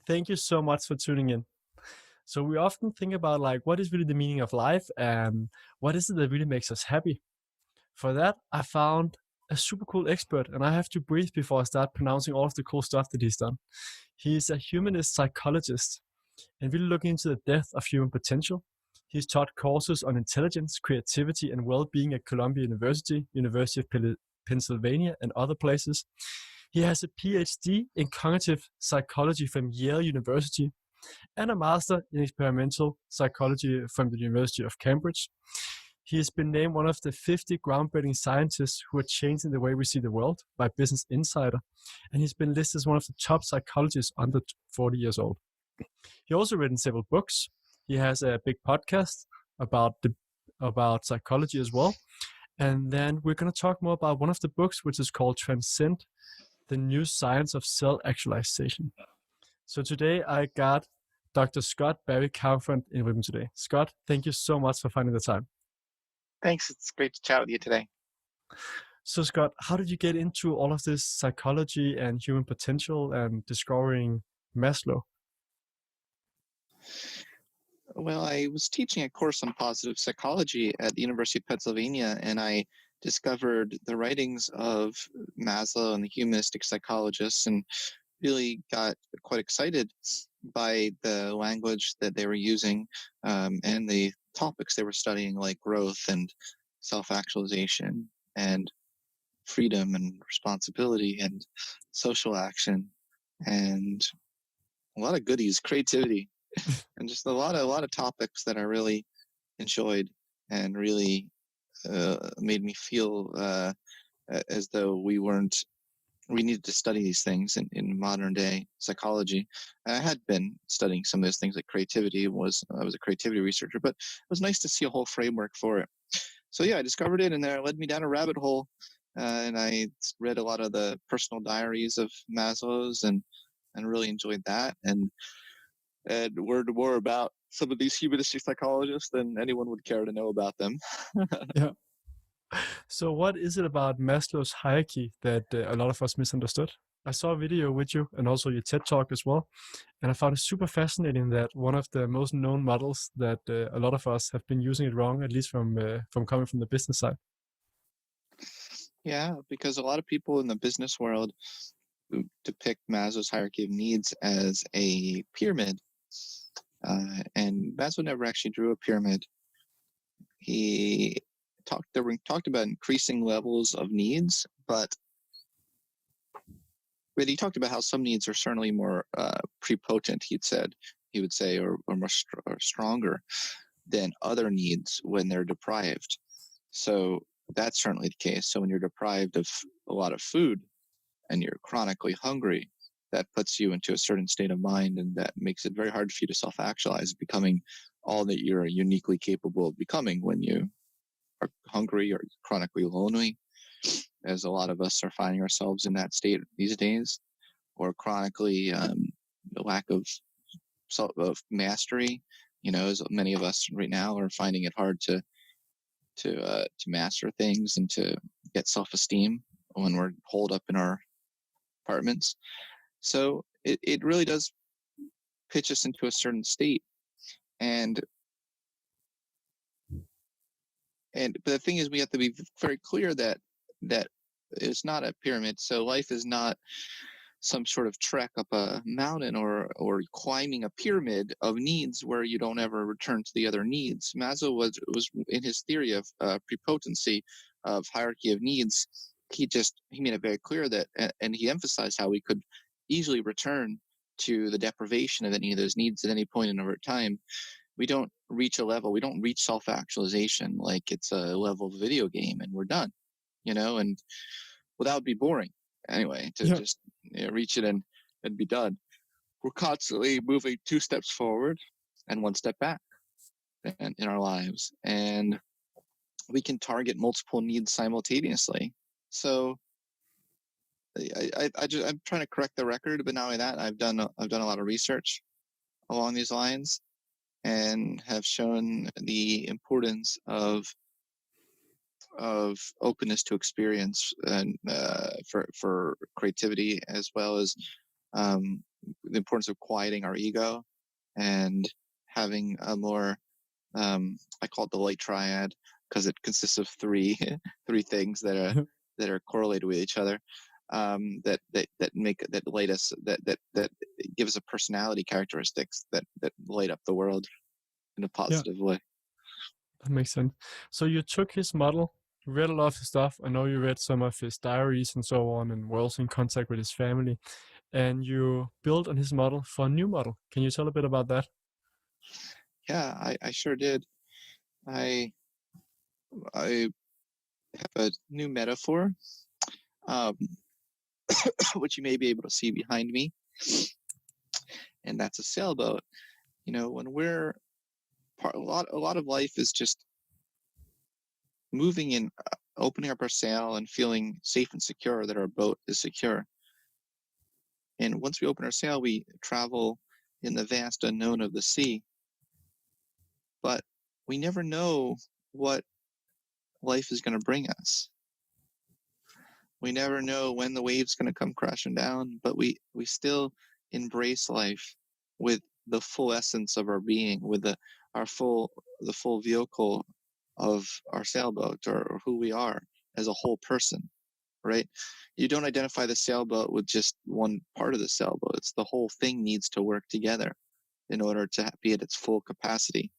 Thank you so much for tuning in. So we often think about like what is really the meaning of life and what is it that really makes us happy. For that, I found a super cool expert, and I have to breathe before I start pronouncing all of the cool stuff that he's done. He's a humanist psychologist and really looking into the depth of human potential. He's taught courses on intelligence, creativity, and well-being at Columbia University, University of Pennsylvania, and other places. He has a PhD in cognitive psychology from Yale University and a master in experimental psychology from the University of Cambridge. He has been named one of the 50 groundbreaking scientists who are changing the way we see the world by Business Insider, and he's been listed as one of the top psychologists under 40 years old. He also written several books. He has a big podcast about psychology as well. And then we're going to talk more about one of the books, which is called Transcend: The New Science of Self-Actualization. So today I got Dr. Scott Barry Kaufman in with me today. Scott, thank you so much for finding the time. Thanks. It's great to chat with you today. So Scott, how did you get into all of this psychology and human potential and discovering Maslow? Well, I was teaching a course on positive psychology at the University of Pennsylvania, and I discovered the writings of Maslow and the humanistic psychologists and really got quite excited by the language that they were using and the topics they were studying, like growth and self-actualization and freedom and responsibility and social action and a lot of goodies, creativity, and just a lot of topics that I really enjoyed and really made me feel as though we needed to study these things in modern day psychology. And I had been studying some of those things like creativity. I was a creativity researcher, but it was nice to see a whole framework for it. So yeah, I discovered it, and then it led me down a rabbit hole. And I read a lot of the personal diaries of Maslow's and really enjoyed that. And learned more about some of these humanistic psychologists than anyone would care to know about them. Yeah. So what is it about Maslow's hierarchy that a lot of us misunderstood? I saw a video with you and also your TED talk as well, and I found it super fascinating that one of the most known models that a lot of us have been using it wrong, at least from coming from the business side. Yeah, because a lot of people in the business world depict Maslow's hierarchy of needs as a pyramid. And Maslow never actually drew a pyramid. He talked about increasing levels of needs, but he talked about how some needs are certainly more prepotent, he would say, or more or stronger than other needs when they're deprived. So that's certainly the case. So when you're deprived of a lot of food and you're chronically hungry, that puts you into a certain state of mind, and that makes it very hard for you to self-actualize, becoming all that you're uniquely capable of becoming when you are hungry or chronically lonely, as a lot of us are finding ourselves in that state these days, or chronically lack of mastery. As many of us right now are finding it hard to master things and to get self-esteem when we're holed up in our apartments. So it really does pitch us into a certain state. And but the thing is, we have to be very clear that it's not a pyramid. So life is not some sort of trek up a mountain or climbing a pyramid of needs where you don't ever return to the other needs. Maslow was in his theory of prepotency, of hierarchy of needs. He made it very clear that, and he emphasized how we could easily return to the deprivation of any of those needs at any point in our time. We don't reach self-actualization like it's a level of a video game and we're done, and well, that would be boring anyway, to just reach it and be done. We're constantly moving 2 steps forward and 1 step back in our lives, and we can target multiple needs simultaneously. So I'm trying to correct the record, but not only that, I've done a lot of research along these lines and have shown the importance of openness to experience and for creativity, as well as the importance of quieting our ego and having a more I call it the light triad because it consists of three three things that are correlated with each other. That light us that give us a personality characteristics that light up the world in a Yeah, positive way. that makes sense. So you took his model, you read a lot of his stuff. I know you read some of his diaries and so on, and were also in contact with his family. And you built on his model for a new model. Can you tell a bit about that? Yeah, I sure did. I I have a new metaphor, um, which you may be able to see behind me, and that's a sailboat. You know, when we're a lot of life is just moving and opening up our sail and feeling safe and secure that our boat is secure. And once we open our sail, we travel in the vast unknown of the sea. But we never know what life is going to bring us. We never know when the wave's going to come crashing down, but we still embrace life with the full essence of our being, with our full the full vehicle of our sailboat or who we are as a whole person, right? You don't identify the sailboat with just one part of the sailboat. It's the whole thing needs to work together in order to be at its full capacity.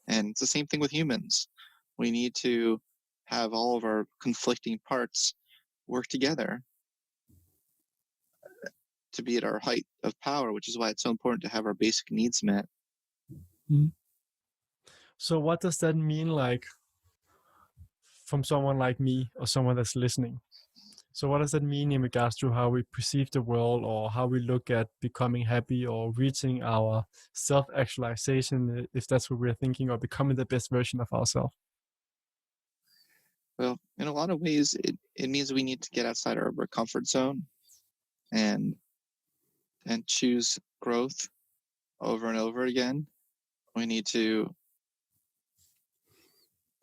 And it's the same thing with humans. We need to have all of our conflicting parts work together to be at our height of power, which is why it's so important to have our basic needs met. Mhm. So what does that mean, like, from someone like me or someone that's listening? So what does that mean in regards to how we perceive the world, or how we look at becoming happy or reaching our self-actualization, if that's what we're thinking, or becoming the best version of ourselves? Well, in a lot of ways, it means we need to get outside our comfort zone and choose growth over and over again. We need to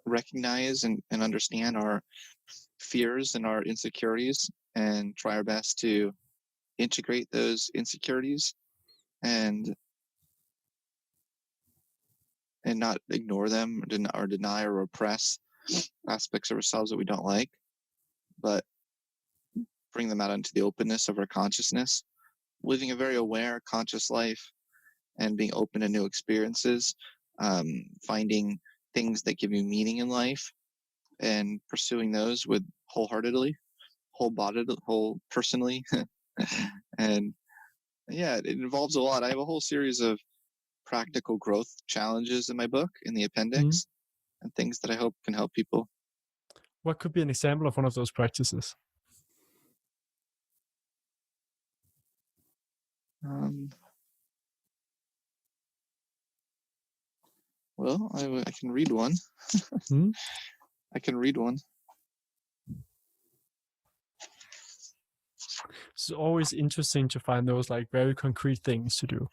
recognize and understand our fears and our insecurities and try our best to integrate those insecurities and not ignore them or deny or repress aspects of ourselves that we don't like, but bring them out into the openness of our consciousness, living a very aware, conscious life and being open to new experiences, finding things that give you meaning in life and pursuing those with wholeheartedly, whole personally. And yeah, it involves a lot. I have a whole series of practical growth challenges in my book in the Mhm. appendix and things that I hope can help people. What could be an example of one of those practices? Um, well, I can read one. Mhm. I can read one. It's always interesting to find those, like, very concrete things to do.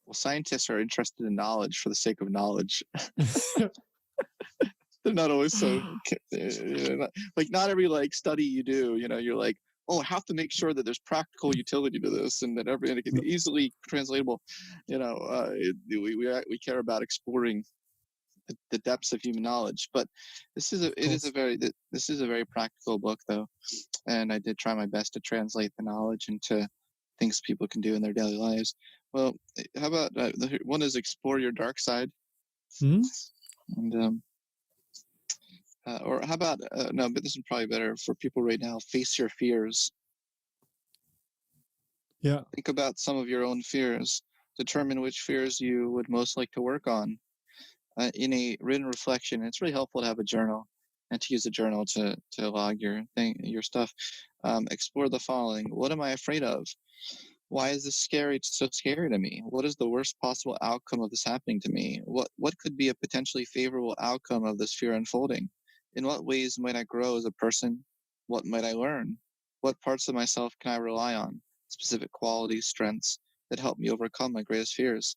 Well, scientists are interested in knowledge for the sake of knowledge. They're not always so like not every like study you do, you know, you're like, oh, I have to make sure that there's practical utility to this and that and it can No, be easily translatable. You know, we care about exploring the depths of human knowledge. But of course. this is a very practical book though, and I did try my best to translate the knowledge into things people can do in their daily lives. Well, how about one is explore your dark side, Mhm. and or how about no? But this is probably better for people right now. Face your fears. Yeah. Think about some of your own fears. Determine which fears you would most like to work on. In a written reflection, it's really helpful to have a journal and to use a journal to log your stuff. Explore the following: what am I afraid of? Why is this so scary to me? What is the worst possible outcome of this happening to me? What could be a potentially favorable outcome of this fear unfolding? In what ways might I grow as a person? What might I learn? What parts of myself can I rely on? Specific qualities, strengths that help me overcome my greatest fears.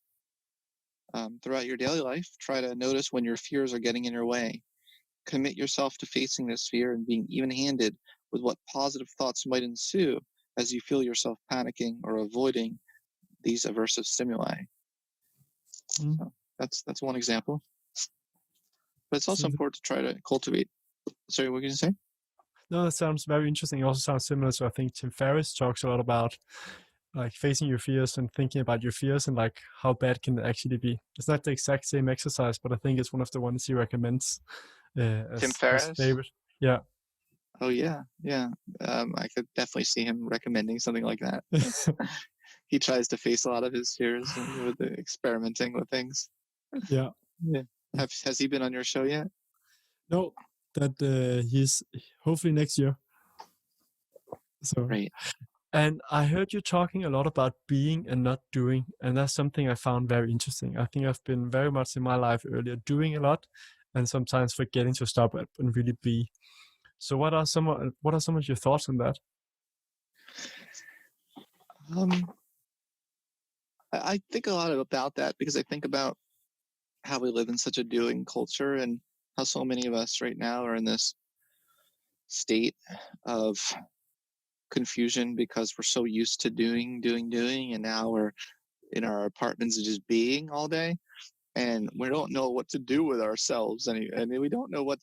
Throughout your daily life, try to notice when your fears are getting in your way. Commit yourself to facing this fear and being even handed with what positive thoughts might ensue as you feel yourself panicking or avoiding these aversive stimuli. Mm. So that's one example. But it's also So important to try to cultivate. Sorry, what were you going to say? no, that sounds very interesting. It also sounds similar to, I think, Tim Ferriss talks a lot about like facing your fears and thinking about your fears and like how bad can it actually be. It's not the exact same exercise, but I think it's one of the ones he recommends Tim as his Ferriss? favorite. Yeah. Oh yeah, yeah. I could definitely see him recommending something like that. He tries to face a lot of his fears with the experimenting with things. Yeah. Yeah. Has he been on your show yet? No, that he's hopefully next year. So, Right. and I heard you talking a lot about being and not doing, and that's something I found very interesting. I think I've been very much in my life earlier doing a lot, and sometimes forgetting to stop it and really be. So, what are some of your thoughts on that? Um, I think a lot about that because I think about how we live in such a doing culture and how so many of us right now are in this state of confusion because we're so used to doing, and now we're in our apartments just being all day, and we don't know what to do with ourselves, and we don't know what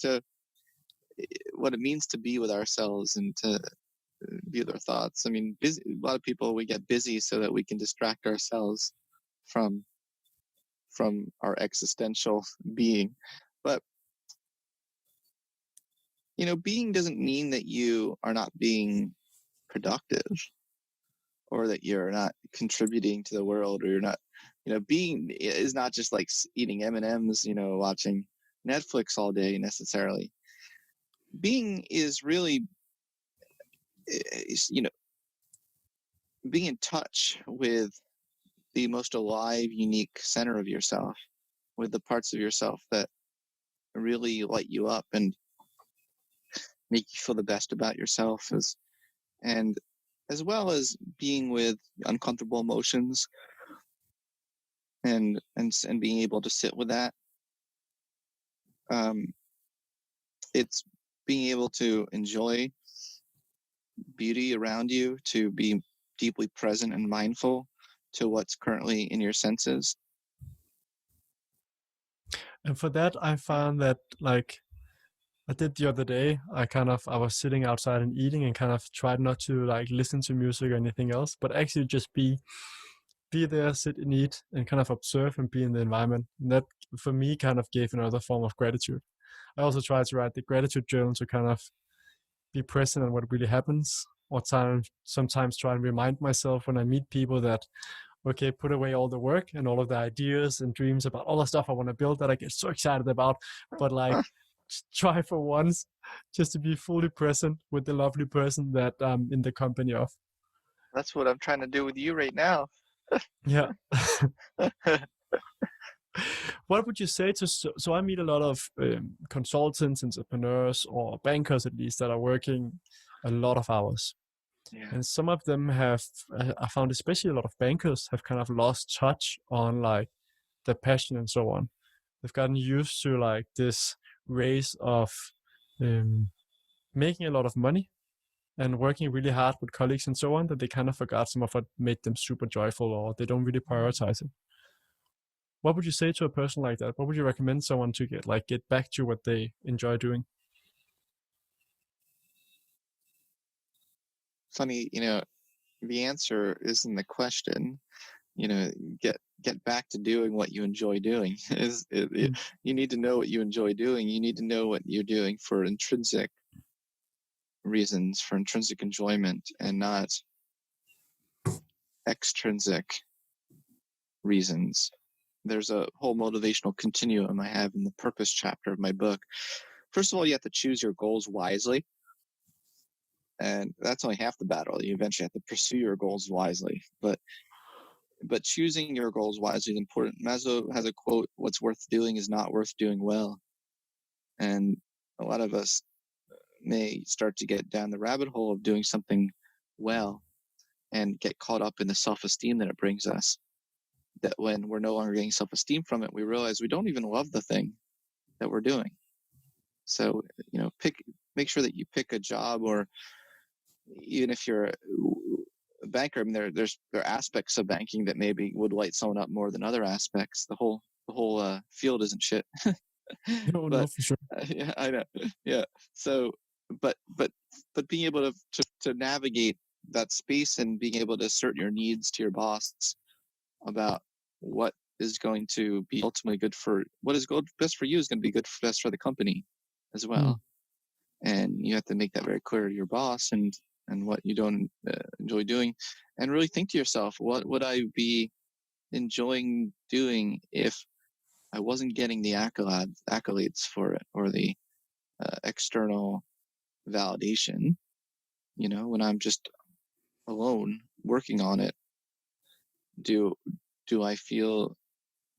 it means to be with ourselves and to be with our thoughts. I mean, a lot of people, we get busy so that we can distract ourselves from our existential being. But being doesn't mean that you are not being productive or that you're not contributing to the world, or you're not, being is not just like eating M&Ms, watching Netflix all day necessarily. Being is really, is, being in touch with the most alive, unique center of yourself, with the parts of yourself that really light you up and make you feel the best about yourself, and as well as being with uncomfortable emotions, and being able to sit with that. Um, it's being able to enjoy beauty around you, to be deeply present and mindful to what's currently in your senses. And for that, I found that like I did the other day, I was sitting outside and eating and kind of tried not to like listen to music or anything else, but actually just be there, sit and eat, and kind of observe and be in the environment. And that for me kind of gave another form of gratitude. I also tried to write the gratitude journal to kind of be present on what really happens. Or sometimes try and remind myself when I meet people that okay, put away all the work and all of the ideas and dreams about all the stuff I want to build that I get so excited about, but like try for once just to be fully present with the lovely person that I'm in the company of. That's what I'm trying to do with you right now. Yeah. What would you say to so I meet a lot of consultants, entrepreneurs, or bankers at least that are working a lot of hours, Yeah. and some of them have I found especially a lot of bankers have kind of lost touch on like their passion and so on. They've gotten used to like this race of um, making a lot of money and working really hard with colleagues and so on, that they kind of forgot some of what made them super joyful, or they don't really prioritize it. What would you say to a person like that? What would you recommend someone to get back to what they enjoy doing? Funny, the answer is in the question. you know get back to doing what you enjoy doing. Mm. You need to know what you enjoy doing. You need to know what you're doing for intrinsic reasons, for intrinsic enjoyment, and not extrinsic reasons. There's a whole motivational continuum I have in the purpose chapter of my book. First of all, you have to choose your goals wisely, and that's only half the battle. You eventually have to pursue your goals wisely, but choosing your goals wisely is important. Maslow has a quote: "What's worth doing is not worth doing well." And a lot of us may start to get down the rabbit hole of doing something well and get caught up in the self-esteem that it brings us. That when we're no longer getting self-esteem from it, we realize we don't even love the thing that we're doing. So, make sure that you pick a job or even if you're a banker, I mean, there are aspects of banking that maybe would light someone up more than other aspects. The whole field isn't shit. No, no, But for sure. yeah, I know. Yeah. So, but but but being able to navigate that space and being able to assert your needs to your boss about what is going to be ultimately good for what is good best for you is going to be good for best for the company as Mm. well. And you have to make that very clear to your boss and what you don't enjoy doing, and really think to yourself, what would I be enjoying doing if I wasn't getting the accolades for it, or the external validation, when I'm just alone working on it. Do do I feel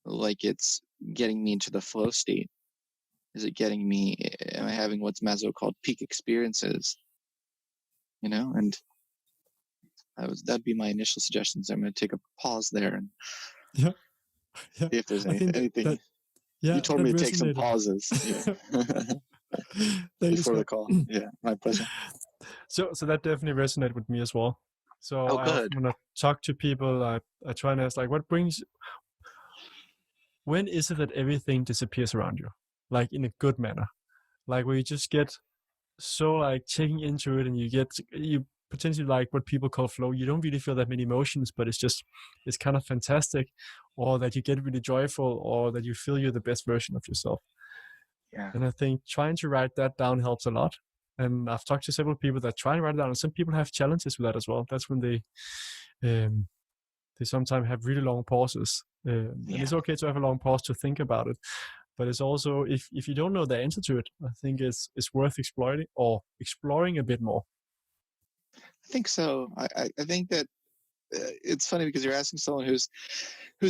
like it's getting me into the flow state? Is it getting me, am I having what's Maslow called peak experiences? And that'd be my initial suggestions. I'm going to take a pause there and Yeah, yeah. see if there's I think anything. yeah, You told that me to take some resonated. pauses, yeah. Thank you, Before the Scott. call. Yeah, my pleasure. So that definitely resonated with me as well. So Oh, I often good. when I talk to people, I try and ask like, when is it that everything disappears around you, like in a good manner, like where you just get so like taking into it, and you potentially like what people call flow. You don't really feel that many emotions, but it's kind of fantastic, or that you get really joyful, or that you feel you're the best version of yourself. Yeah. And I think trying to write that down helps a lot. And I've talked to several people that try and write it down, and some people have challenges with that as well. That's when um, they sometimes have really long pauses. And Yeah. it's okay to have a long pause to think about it. But it's also, if you don't know the answer to it, I think it's worth exploring a bit more. I think so. I think that it's funny because you're asking someone who's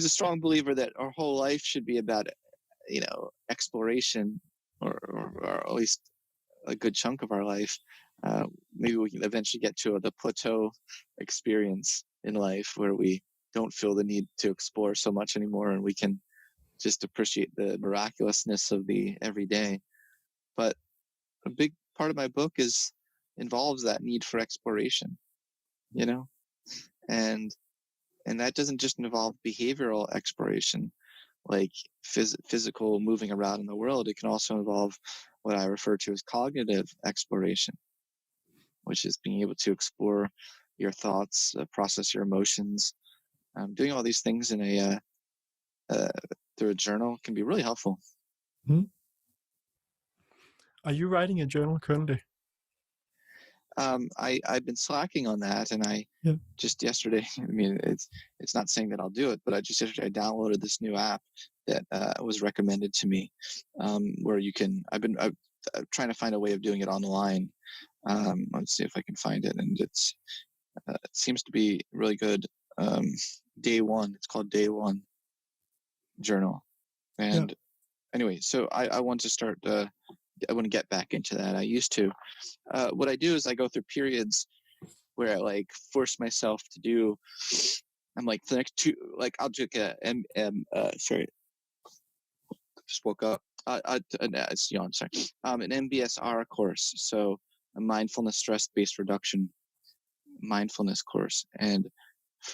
a strong believer that our whole life should be about exploration, or at least a good chunk of our life. Uh, Maybe we can eventually get to the plateau experience in life where we don't feel the need to explore so much anymore, and we can just appreciate the miraculousness of the everyday. But a big part of my book involves that need for exploration, you know, and that doesn't just involve behavioral exploration, like physical moving around in the world. It can also involve what I refer to as cognitive exploration, which is being able to explore your thoughts, process your emotions. Doing all these things in uh, through a journal can be really helpful. Hmm? Are you writing a journal currently? I've been slacking on that, and I Yeah. just yesterday. I mean, it's not saying that I'll do it, but I just yesterday I downloaded this new app that was recommended to me, where you can. I'm trying to find a way of doing it online. Let's see if I can find it, and it seems to be really good. Day One. It's called Day One Journal, Yeah. and anyway, so I want to start. I want to get back into that. I used to. What I do is I go through periods where I like force myself to do. I'm like the next two, like I'll do sorry, just woke up. It's yawn. Sorry. An MBSR course, so a mindfulness stress-based reduction mindfulness course, and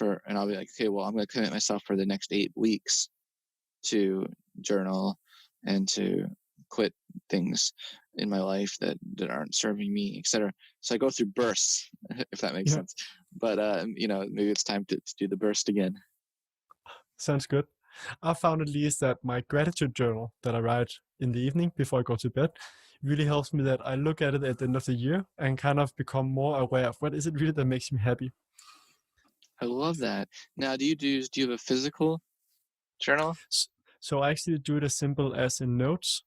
I'll be like, okay, well, I'm going to commit myself for the next 8 weeks to journal and to quit things in my life that aren't serving me, etc. So I go through bursts, if that makes Yeah. sense. But maybe it's time to do the burst again. Sounds good. I found at least that my gratitude journal that I write in the evening before I go to bed really helps me, that I look at it at the end of the year and kind of become more aware of what is it really that makes me happy. I love that. Now, do you have a physical journal? So I actually do it as simple as in notes.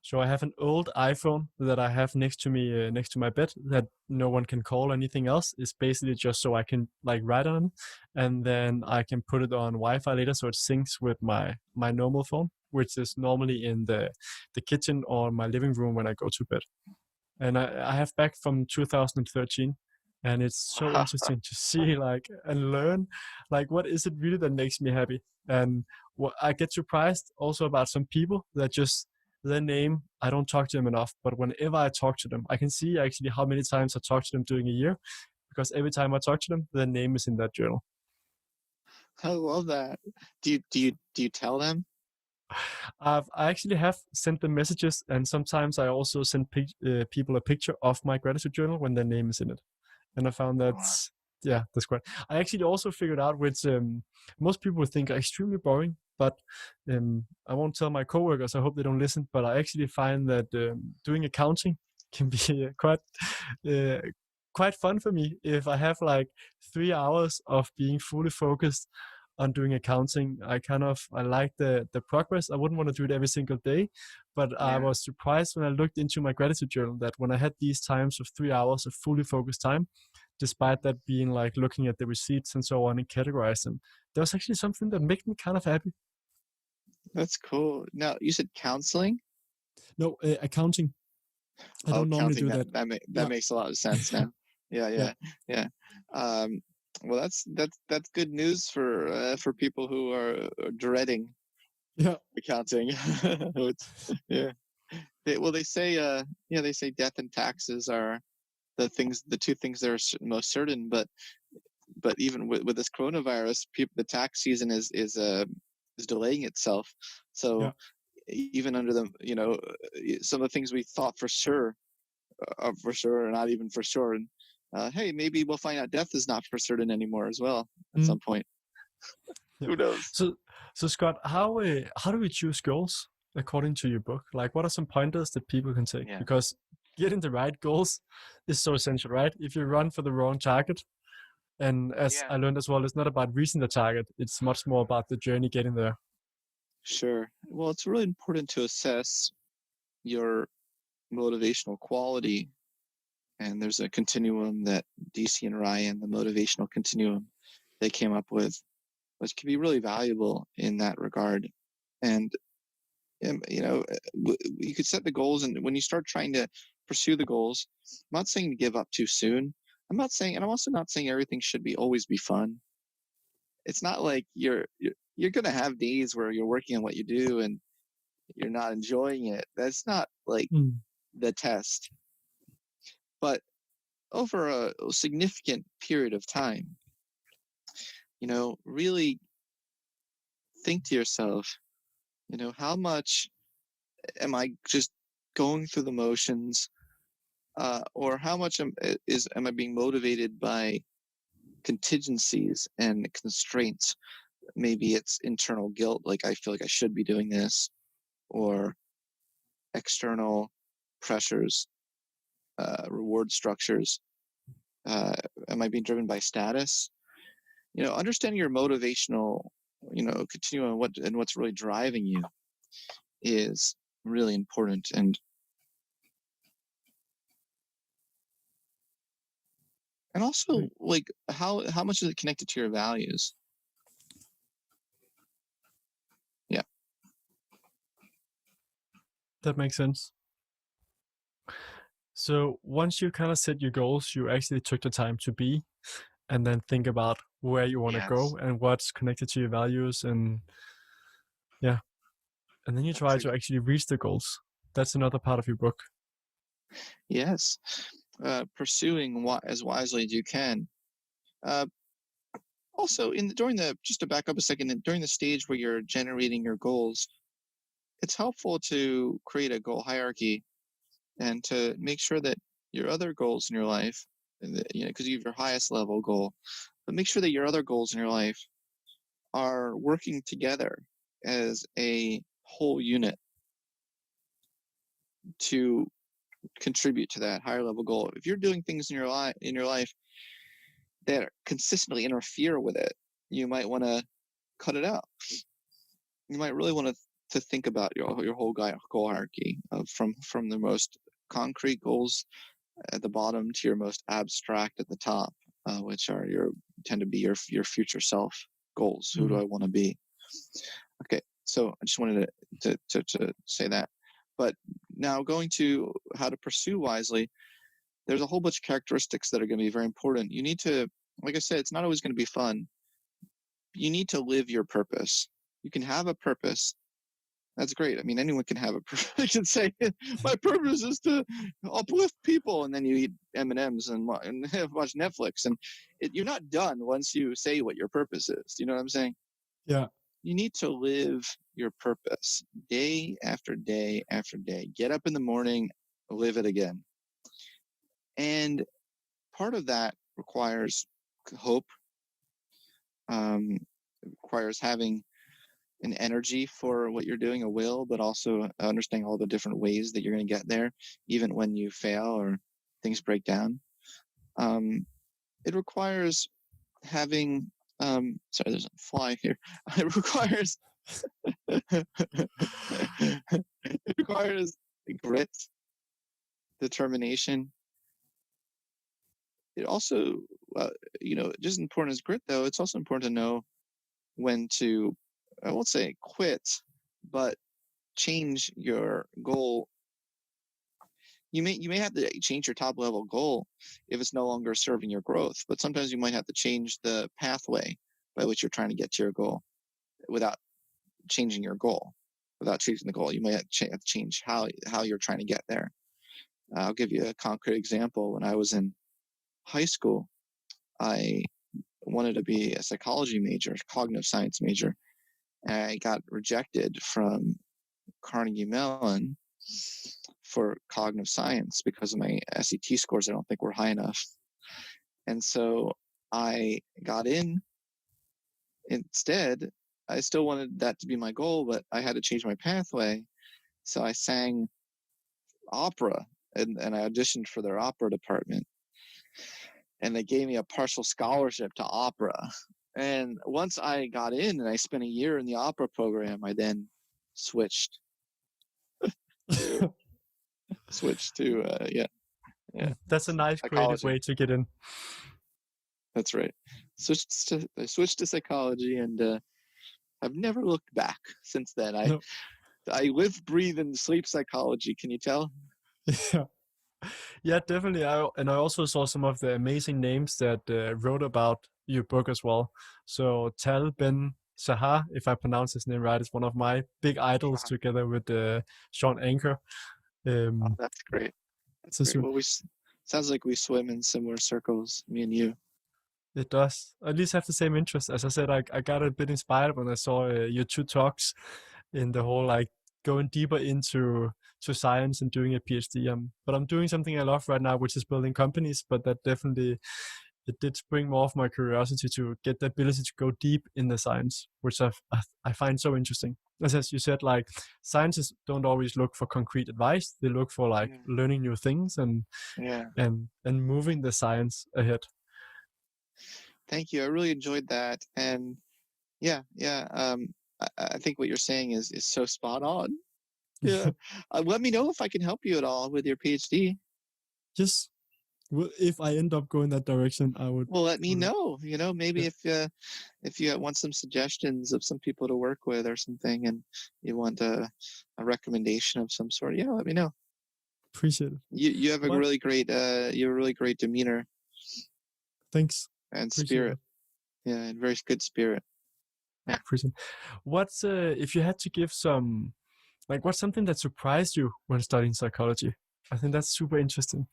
So I have an old iPhone that I have next to me, next to my bed, that no one can call or anything else. It's basically just so I can like write on it, and then I can put it on Wi-Fi later, so it syncs with my normal phone, which is normally in the kitchen or my living room when I go to bed. And I have back from 2013, and it's so interesting to see like and learn like what is it really that makes me happy. And what I get surprised also about some people that just their name, I don't talk to them enough, but whenever I talk to them, I can see actually how many times I talk to them during a year, because every time I talk to them, their name is in that journal. I love that. Do you tell them? I actually have sent them messages, and sometimes I also send people a picture of my gratitude journal when their name is in it. And I found Wow. yeah, that's great. I actually also figured out which most people would think are extremely boring, but I won't tell my coworkers. I hope they don't listen. But I actually find that doing accounting can be uh, quite fun for me if I have like 3 hours of being fully focused on doing accounting. I like the progress. I wouldn't want to do it every single day, but I Yeah, was surprised when I looked into my gratitude journal that when I had these times of 3 hours of fully focused time, despite that being like looking at the receipts and so on and categorize them, there was actually something that made me kind of happy. that's cool. Now, you said counseling? No, accounting. I Oh, don't normally counting. do That that. that Yeah, makes a lot of sense now. Yeah, yeah, yeah, yeah. Um, well, that's good news for people who are dreading yeah. accounting. Yeah. They say they say death and taxes are the two things that are most certain, but even with this coronavirus, the tax season is delaying itself. Yeah. So even under the some of the things we thought for sure, or not even for sure, and hey, maybe we'll find out death is not for certain anymore as well at Mm, some point. yeah. Who knows? So, so Scott, how do we choose goals according to your book? Like, what are some pointers that people can take? Yeah. Because getting the right goals is so essential, right? If you run for the wrong target, and as Yeah. I learned as well, it's not about reaching the target; it's much more about the journey getting there. Sure. Well, it's really important to assess your motivational quality, and there's a continuum that DC and Ryan, the motivational continuum, they came up with, which can be really valuable in that regard. And you could set the goals, and when you start trying to pursue the goals, I'm not saying to give up too soon. I'm not saying, and I'm also not saying everything should be always be fun. It's not like you're going to have days where you're working on what you do and you're not enjoying it. That's not like Mm. the test. But over a significant period of time, really think to yourself, how much am I just going through the motions, or how much am I being motivated by contingencies and constraints? Maybe it's internal guilt, like I feel like I should be doing this, or external pressures, reward structures. Uh, am I being driven by status? Understanding your motivational, continuum, and what's really driving you is really important. And also, Right. like, how much is it connected to your values? Yeah. That makes sense. So once you kind of set your goals, you actually took the time to be, and then think about where you want to Yes. go and what's connected to your values, and yeah, and then you That's try a to actually reach the goals. That's another part of your book. yes. Pursuing as wisely as you can. Uh, Also, during the just to back up a second, during the stage where you're generating your goals, it's helpful to create a goal hierarchy and to make sure that your other goals in your life, because you have your highest level goal, but make sure that your other goals in your life are working together as a whole unit to contribute to that higher level goal. If you're doing things in your life that consistently interfere with it, you might want to cut it out. You might really want to think about your whole goal hierarchy, from the most concrete goals at the bottom to your most abstract at the top, which are tend to be your future self goals. Who do Mm. I want to be? Okay, so I just wanted to say that. But now, going to how to pursue wisely, there's a whole bunch of characteristics that are going to be very important. You need to, like I said, it's not always going to be fun. You need to live your purpose. You can have a purpose, That's great. I mean, anyone can have a they can say, "My purpose is to uplift people," and then you eat M&Ms and watch Netflix, and you're not done once you say what your purpose is. You know what I'm saying? Yeah. You need to live your purpose day after day after day. Get up in the morning, live it again. And part of that requires hope, requires having an energy for what you're doing, a will, but also understanding all the different ways that you're going to get there, even when you fail or things break down. It requires having, sorry, there's a fly here. It requires, it requires grit, determination. It also, just important as grit, though, it's also important to know when to, I won't say quit, but change your goal. You may have to change your top level goal if it's no longer serving your growth, but sometimes you might have to change the pathway by which you're trying to get to your goal without changing your goal. Without changing the goal, you might have to change how you're trying to get there. I'll give you a concrete example. When I was in high school, I wanted to be a psychology major, cognitive science major, and I got rejected from Carnegie Mellon for cognitive science because of my SAT scores. I don't think were high enough. And so I got in instead. I still wanted that to be my goal, but I had to change my pathway. So I sang opera and I auditioned for their opera department. And they gave me a partial scholarship to opera. And once I got in and I spent a year in the opera program, I then switched to yeah. That's a nice creative Psychology. way to get in. That's right. I switched to psychology, and I've never looked back since then. No. I live, breathe, and sleep psychology. Can you tell? Yeah. Yeah, definitely. I also saw some of the amazing names that wrote about your book as well. So Tal Ben Sahar, if I pronounce his name right, is one of my big idols, together with Sean Anker. Oh, that's great. That's So great. Well, sounds like we swim in similar circles, me and you. it does. At least have the same interest. As I said, I got a bit inspired when I saw your two talks in the whole like going deeper into science and doing a PhD. But I'm doing something I love right now, which is building companies. But that definitely it did spring more of my curiosity to get the ability to go deep in the science, which I find so interesting. As you said, like scientists don't always look for concrete advice; they look for like learning new things and moving the science ahead. Thank you. I really enjoyed that, and yeah. I think what you're saying is so spot on. Yeah. Let me know if I can help you at all with your PhD. Yes. Well, if I end up going that direction, I would. Well, let me know. Maybe if you want some suggestions of some people to work with or something, and you want a recommendation of some sort, yeah, let me know. Appreciate it. You have a really great demeanor. Thanks. And spirit. Yeah, and very good spirit. Yeah. Appreciate it. What's if you had to give some, like, what's something that surprised you when studying psychology? I think that's super interesting.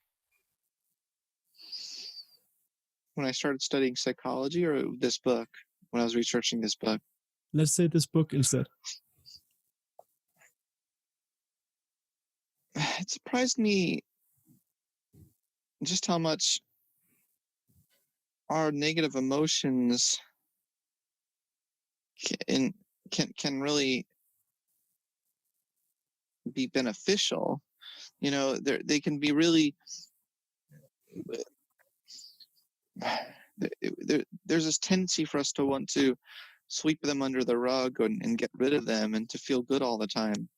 When I started studying psychology, or this book, when I was researching this book? Let's say this book instead. It surprised me just how much our negative emotions can really be beneficial. They can be really. There's this tendency for us to want to sweep them under the rug and get rid of them and to feel good all the time.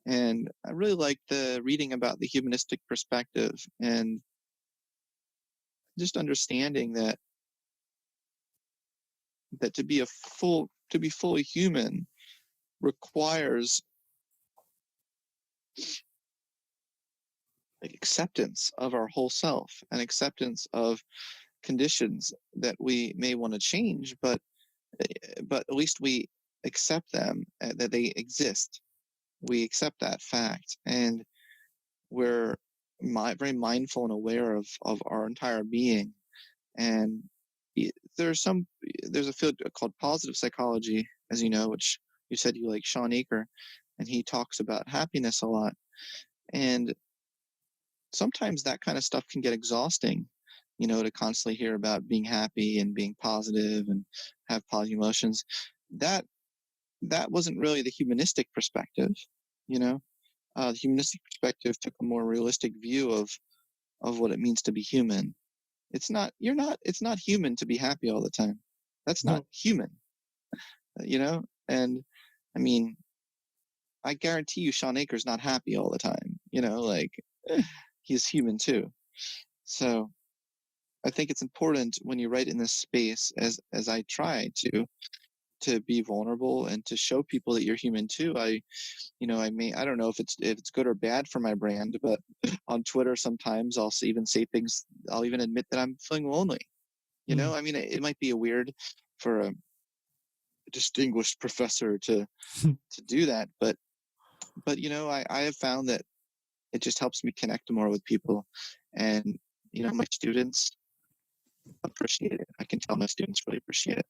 And I really like the reading about the humanistic perspective and just understanding that to be fully human requires like acceptance of our whole self and acceptance of conditions that we may want to change, but at least we accept them, that they exist. we accept that fact, and we're very mindful and aware of our entire being. And there's a field called positive psychology, as you know, which you said you like, Sean Aker, and he talks about happiness a lot. And sometimes that kind of stuff can get exhausting, to constantly hear about being happy and being positive and have positive emotions. That wasn't really the humanistic perspective. you know the humanistic perspective took a more realistic view of what it means to be human. It's not human to be happy all the time. That's not No. human. And I mean, I guarantee you Sean Aker's not happy all the time. He's human too. So I think it's important when you write in this space, as I try to be vulnerable and to show people that you're human too. I don't know if it's good or bad for my brand, but on Twitter sometimes even say things. I'll even admit that I'm feeling lonely. Mm. I mean, it might be weird for a distinguished professor to do that, but I have found that it just helps me connect more with people, and my students appreciate it. I can tell my students really appreciate it.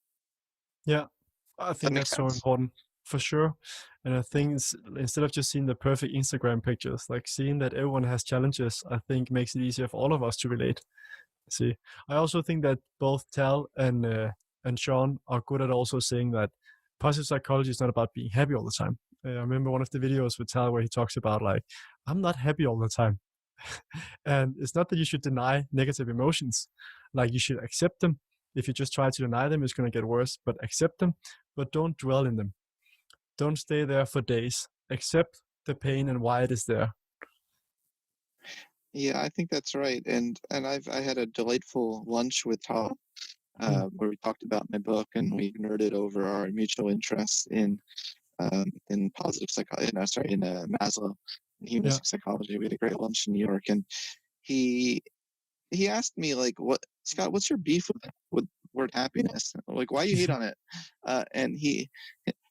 Yeah, I That think makes that's so sense. important for sure. And I think instead of just seeing the perfect Instagram pictures, like seeing that everyone has challenges, I think makes it easier for all of us to relate. See, I also think that both Tal and Sean are good at also saying that positive psychology is not about being happy all the time. I remember one of the videos with Tal where he talks about like, I'm not happy all the time. And it's not that you should deny negative emotions, like you should accept them. If you just try to deny them, it's going to get worse, but accept them, but don't dwell in them. Don't stay there for days. Accept the pain and why it is there. Yeah, I think that's right. And I had a delightful lunch with Tom, Mm. where we talked about my book, and we nerded over our mutual interests in positive psychology. No, sorry, in Maslow, in Yeah. humanistic psychology. We had a great lunch in New York, and he he asked me, like, "What, Scott? What's your beef with word happiness? Like, why you hate on it?" And he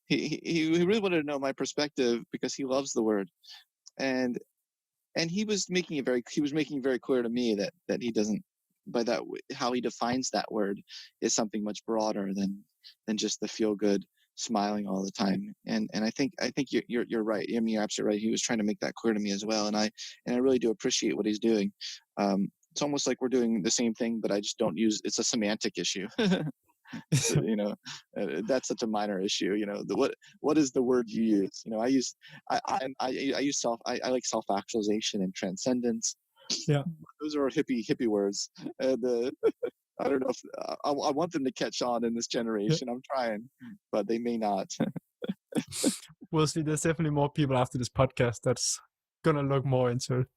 really wanted to know my perspective because he loves the word, and he was making very clear to me that he doesn't, by that, how he defines that word is something much broader than just the feel good smiling all the time. And I think you're right. I mean, you're absolutely right. He was trying to make that clear to me as well, and I really do appreciate what he's doing. It's almost like we're doing the same thing, but I just don't use. It's a semantic issue. So, that's such a minor issue. What is the word you use? I use I like self-actualization and transcendence. Yeah. Those are hippie words, and I don't know if I want them to catch on in this Yeah. generation. I'm trying, but they may not. We'll see. There's definitely more people after this podcast that's gonna look more into it.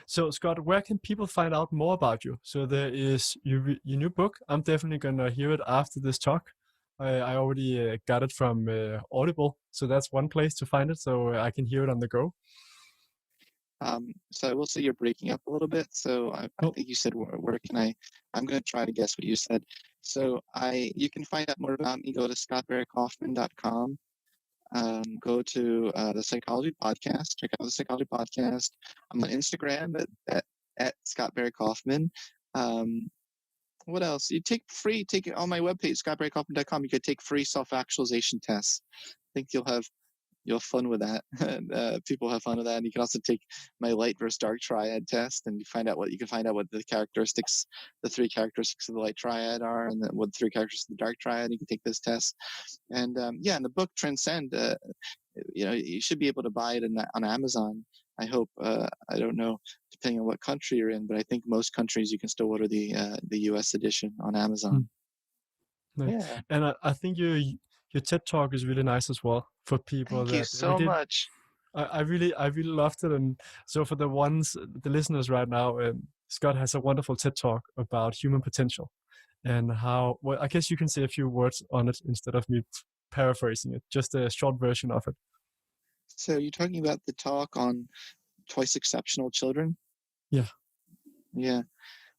So, Scott, where can people find out more about you? So there is your new book. I'm definitely gonna hear it after this talk. I already got it from Audible, so that's one place to find it, so I can hear it on the go. So I will say you're breaking up a little bit. So I Oh, think you said, where can I? I'm going to try to guess what you said. So you can find out more about me. Go to scottbarrykaufman.com. Go to the Psychology Podcast. Check out the Psychology Podcast. I'm on Instagram at Scott Barry Kaufman. What else? Take it on my webpage, scottbarrykaufman.com. You could take free self-actualization tests. I think you'll have fun with that. People have fun with that. And you can also take my light versus dark triad test, and you can find out what the three characteristics of the light triad are, and then what the three characteristics of the dark triad. You can take those tests. And in the book Transcend, you should be able to buy it on Amazon. I hope. I don't know, depending on what country you're in, but I think most countries you can still order the U.S. edition on hmm. Amazon. Nice. Yeah. And I think your TED talk is really nice as well for people Thank you that so much. I really loved it. And so for the listeners right now, Scott has a wonderful TED talk about human potential and how, well, I guess you can say a few words on it instead of me paraphrasing it, just a short version of it. So you're talking about the talk on twice exceptional children? Yeah. Yeah.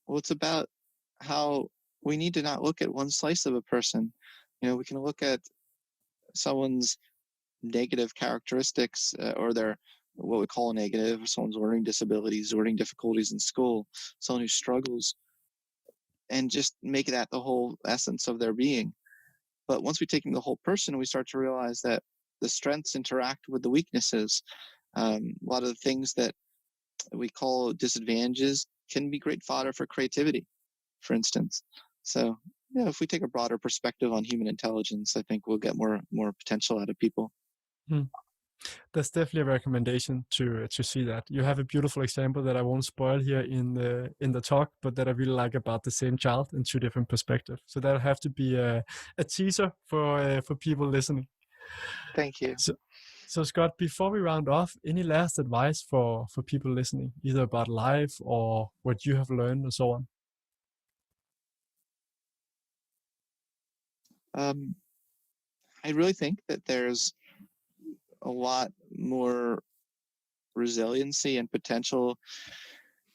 Well, it's about how we need to not look at one slice of a person. We can look at someone's negative characteristics or their what we call negative, someone's learning disabilities, learning difficulties in school, someone who struggles, and just make that the whole essence of their being. But once we take in the whole person, we start to realize that the strengths interact with the weaknesses. A lot of the things that we call disadvantages can be great fodder for creativity, for instance. So, yeah, if we take a broader perspective on human intelligence, I think we'll get more potential out of people. Hmm. That's definitely a recommendation to see that. You have a beautiful example that I won't spoil here in the talk, but that I really like about the same child in two different perspectives. So that'll have to be a teaser for people listening. Thank you. So Scott, before we round off, any last advice for people listening, either about life or what you have learned and so on? I really think that there's a lot more resiliency and potential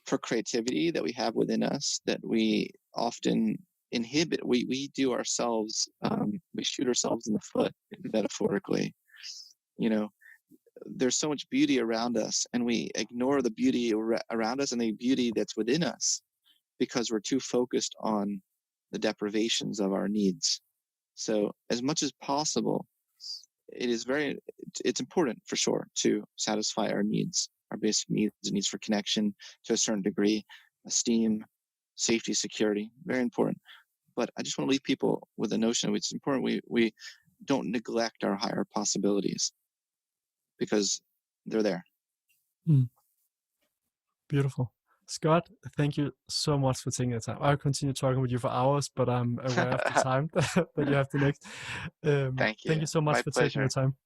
for creativity that we have within us that we often inhibit. We do ourselves, we shoot ourselves in the foot, metaphorically. You know, there's so much beauty around us, and we ignore the beauty around us and the beauty that's within us because we're too focused on the deprivations of our needs. So, as much as possible, it's important for sure to satisfy our needs, our basic needs, the needs for connection to a certain degree, esteem, safety, security, very important. But I just want to leave people with the notion that it's important we don't neglect our higher possibilities because they're there. Beautiful. Scott, thank you so much for taking the time. I'll continue talking with you for hours, but I'm aware of the time that you have the next. Thank Thank you. you so much My for taking the pleasure. time.